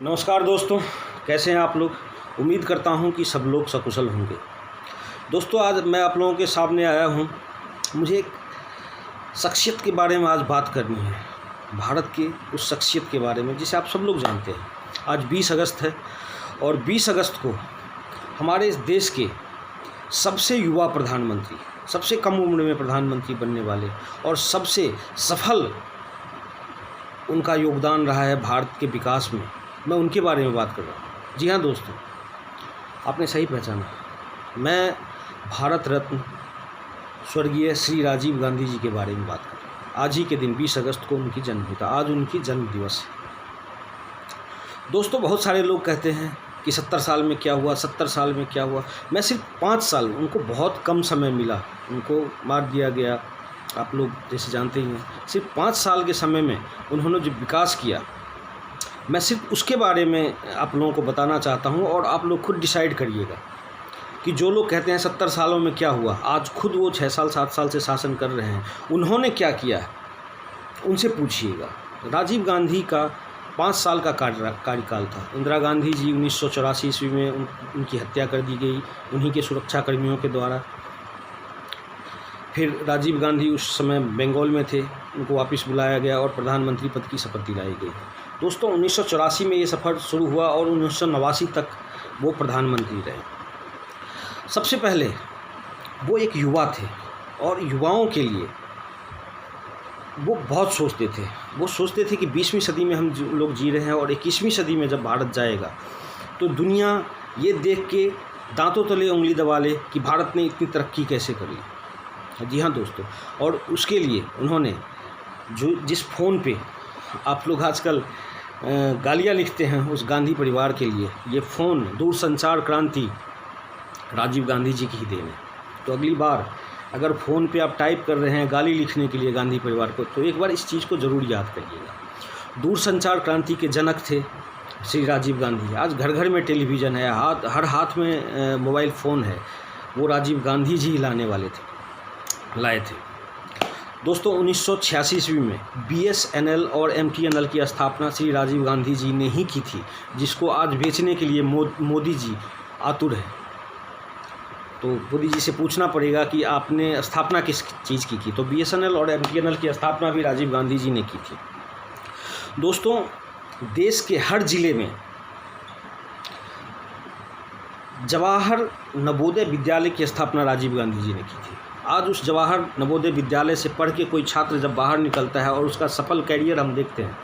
नमस्कार दोस्तों, कैसे हैं आप लोग। उम्मीद करता हूं कि सब लोग सकुशल होंगे। दोस्तों, आज मैं आप लोगों के सामने आया हूं। मुझे एक शख्सियत के बारे में आज बात करनी है, भारत की उस शख्सियत के बारे में जिसे आप सब लोग जानते हैं। आज 20 अगस्त है और 20 अगस्त को हमारे इस देश के सबसे युवा प्रधानमंत्री, सबसे कम उम्र में प्रधानमंत्री बनने वाले और सबसे सफल उनका योगदान रहा है भारत के विकास में, मैं उनके बारे में बात कर रहा हूँ। जी हाँ दोस्तों, आपने सही पहचाना। मैं भारत रत्न स्वर्गीय श्री राजीव गांधी जी के बारे में बात कर रहा हूँ। आज ही के दिन 20 अगस्त को उनकी जन्म हुई था। आज उनकी जन्म दिवस है। दोस्तों, बहुत सारे लोग कहते हैं कि 70 साल में क्या हुआ, 70 साल में क्या हुआ। मैं सिर्फ 5 साल, उनको बहुत कम समय मिला, उनको मार दिया गया, आप लोग जैसे जानते ही हैं। सिर्फ 5 साल के समय में उन्होंने जो विकास किया, मैं सिर्फ उसके बारे में आप लोगों को बताना चाहता हूं। और आप लोग खुद डिसाइड करिएगा कि जो लोग कहते हैं 70 सालों में क्या हुआ, आज खुद वो 6 साल 7 साल से शासन कर रहे हैं, उन्होंने क्या किया है, उनसे पूछिएगा। राजीव गांधी का 5 साल का कार्यकाल था। इंदिरा गांधी जी 1984 ईस्वी में उनकी हत्या कर दी गई, उन्हीं के सुरक्षा कर्मियों के द्वारा। फिर राजीव गांधी उस समय बंगाल में थे, उनको वापस बुलाया गया और प्रधानमंत्री पद की शपथ दिलाई गई। दोस्तों, 1984 में ये सफ़र शुरू हुआ और 1989 तक वो प्रधानमंत्री रहे। सबसे पहले वो एक युवा थे और युवाओं के लिए वो बहुत सोचते थे। वो सोचते थे कि 20वीं सदी में हम लोग जी रहे हैं और 21वीं सदी में जब भारत जाएगा तो दुनिया ये देख के दांतों तले उंगली दबा ले कि भारत ने इतनी तरक्की कैसे कर ली। जी हाँ दोस्तों, और उसके लिए उन्होंने जिस फ़ोन पे आप लोग आजकल गालियाँ लिखते हैं उस गांधी परिवार के लिए, ये फ़ोन दूरसंचार क्रांति राजीव गांधी जी की ही देन है। तो अगली बार अगर फ़ोन पे आप टाइप कर रहे हैं गाली लिखने के लिए गांधी परिवार को, तो एक बार इस चीज़ को ज़रूर याद करिएगा। दूरसंचार क्रांति के जनक थे श्री राजीव गांधी। आज घर घर में टेलीविज़न है, हर हाथ में मोबाइल फ़ोन है। वो राजीव गांधी जी लाए थे। दोस्तों, 1986 ईस्वी में BSNL और MTNL की स्थापना श्री राजीव गांधी जी ने ही की थी, जिसको आज बेचने के लिए मोदी जी आतुर है। तो मोदी जी से पूछना पड़ेगा कि आपने स्थापना किस चीज़ की तो BSNL और MTNL की स्थापना भी राजीव गांधी जी ने की थी। दोस्तों, देश के हर ज़िले में जवाहर नवोदय विद्यालय की स्थापना राजीव गांधी जी ने की थी। आज उस जवाहर नवोदय विद्यालय से पढ़ के कोई छात्र जब बाहर निकलता है और उसका सफल कैरियर हम देखते हैं,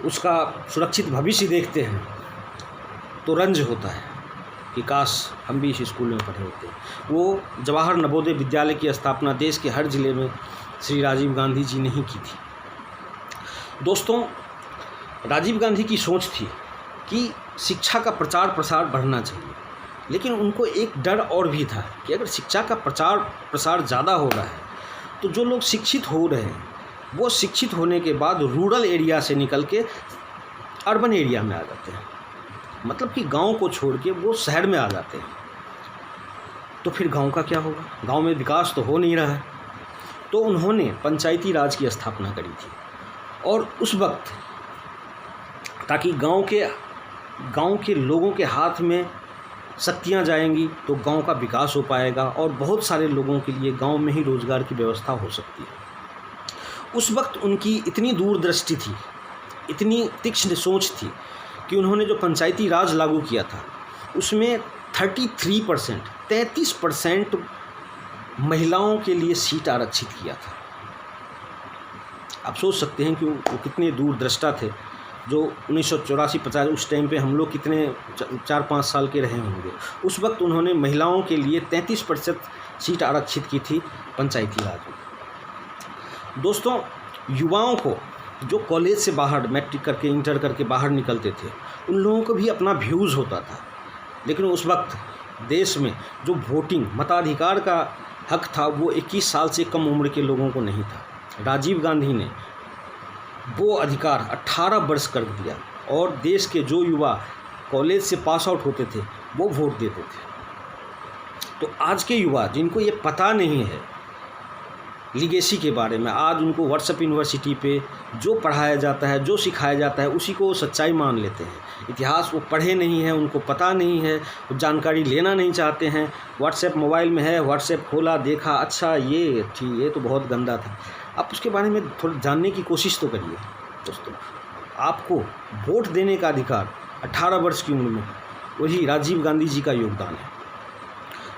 उसका सुरक्षित भविष्य देखते हैं, तो रंज होता है कि काश हम भी इस स्कूल में पढ़े होते। वो जवाहर नवोदय विद्यालय की स्थापना देश के हर ज़िले में श्री राजीव गांधी जी ने ही की थी। दोस्तों, राजीव गांधी की सोच थी कि शिक्षा का प्रचार प्रसार बढ़ना चाहिए, लेकिन उनको एक डर और भी था कि अगर शिक्षा का प्रचार प्रसार ज़्यादा हो रहा है तो जो लोग शिक्षित हो रहे हैं वो शिक्षित होने के बाद रूरल एरिया से निकल के अर्बन एरिया में आ जाते हैं, मतलब कि गांव को छोड़ के वो शहर में आ जाते हैं। तो फिर गांव का क्या होगा, गांव में विकास तो हो नहीं रहा है। तो उन्होंने पंचायती राज की स्थापना करी थी और उस वक्त ताकि गांव के लोगों के हाथ में शक्तियाँ जाएंगी तो गांव का विकास हो पाएगा और बहुत सारे लोगों के लिए गांव में ही रोज़गार की व्यवस्था हो सकती है। उस वक्त उनकी इतनी दूरदृष्टि थी, इतनी तीक्ष्ण सोच थी कि उन्होंने जो पंचायती राज लागू किया था उसमें 33% महिलाओं के लिए सीट आरक्षित किया था। आप सोच सकते हैं कि वो कितने दूरदृष्टा थे। जो 1984-50 उस टाइम पे हम लोग कितने 4-5 साल के रहे होंगे। उस वक्त उन्होंने महिलाओं के लिए 33% सीट आरक्षित की थी पंचायती राज में। दोस्तों, युवाओं को जो कॉलेज से बाहर मैट्रिक करके इंटर करके बाहर निकलते थे उन लोगों को भी अपना व्यूज़ होता था, लेकिन उस वक्त देश में जो वोटिंग मताधिकार का हक था वो 21 साल से कम उम्र के लोगों को नहीं था। राजीव गांधी ने वो अधिकार 18 वर्ष कर दिया और देश के जो युवा कॉलेज से पास आउट होते थे वो वोट देते थे। तो आज के युवा जिनको ये पता नहीं है लीगेसी के बारे में। आज उनको व्हाट्सएप यूनिवर्सिटी पे जो पढ़ाया जाता है, जो सिखाया जाता है, उसी को वो सच्चाई मान लेते हैं। इतिहास वो पढ़े नहीं हैं, उनको पता नहीं है, वो जानकारी लेना नहीं चाहते हैं। व्हाट्सएप मोबाइल में है, व्हाट्सएप खोला, देखा, अच्छा ये तो बहुत गंदा था। आप उसके बारे में थोड़ा जानने की कोशिश तो करिए दोस्तों। आपको वोट देने का अधिकार 18 वर्ष की उम्र में, वही राजीव गांधी जी का योगदान है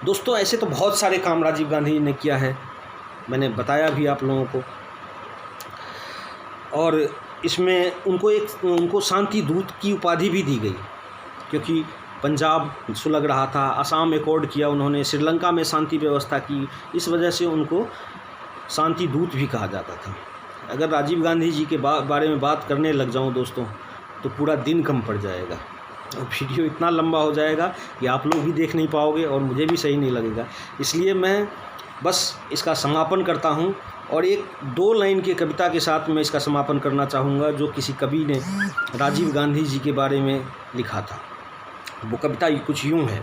दोस्तों। ऐसे तो बहुत सारे काम राजीव गांधी जी ने किया है, मैंने बताया भी आप लोगों को। और इसमें उनको शांति दूत की उपाधि भी दी गई, क्योंकि पंजाब सुलग रहा था, असम एकॉर्ड किया उन्होंने, श्रीलंका में शांति व्यवस्था की, इस वजह से उनको शांति दूत भी कहा जाता था। अगर राजीव गांधी जी के बारे में बात करने लग जाऊं दोस्तों तो पूरा दिन कम पड़ जाएगा और वीडियो इतना लंबा हो जाएगा कि आप लोग भी देख नहीं पाओगे और मुझे भी सही नहीं लगेगा। इसलिए मैं बस इसका समापन करता हूं और एक 2 लाइन की कविता के साथ मैं इसका समापन करना चाहूँगा, जो किसी कवि ने राजीव गांधी जी के बारे में लिखा था। वो कविता कुछ यूँ है।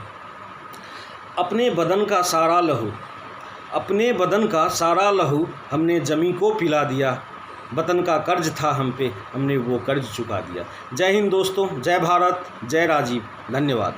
अपने बदन का सारा लहू हमने जमी को पिला दिया, वतन का कर्ज था हम पे, हमने वो कर्ज चुका दिया। जय हिंद दोस्तों, जय भारत, जय राजीव, धन्यवाद।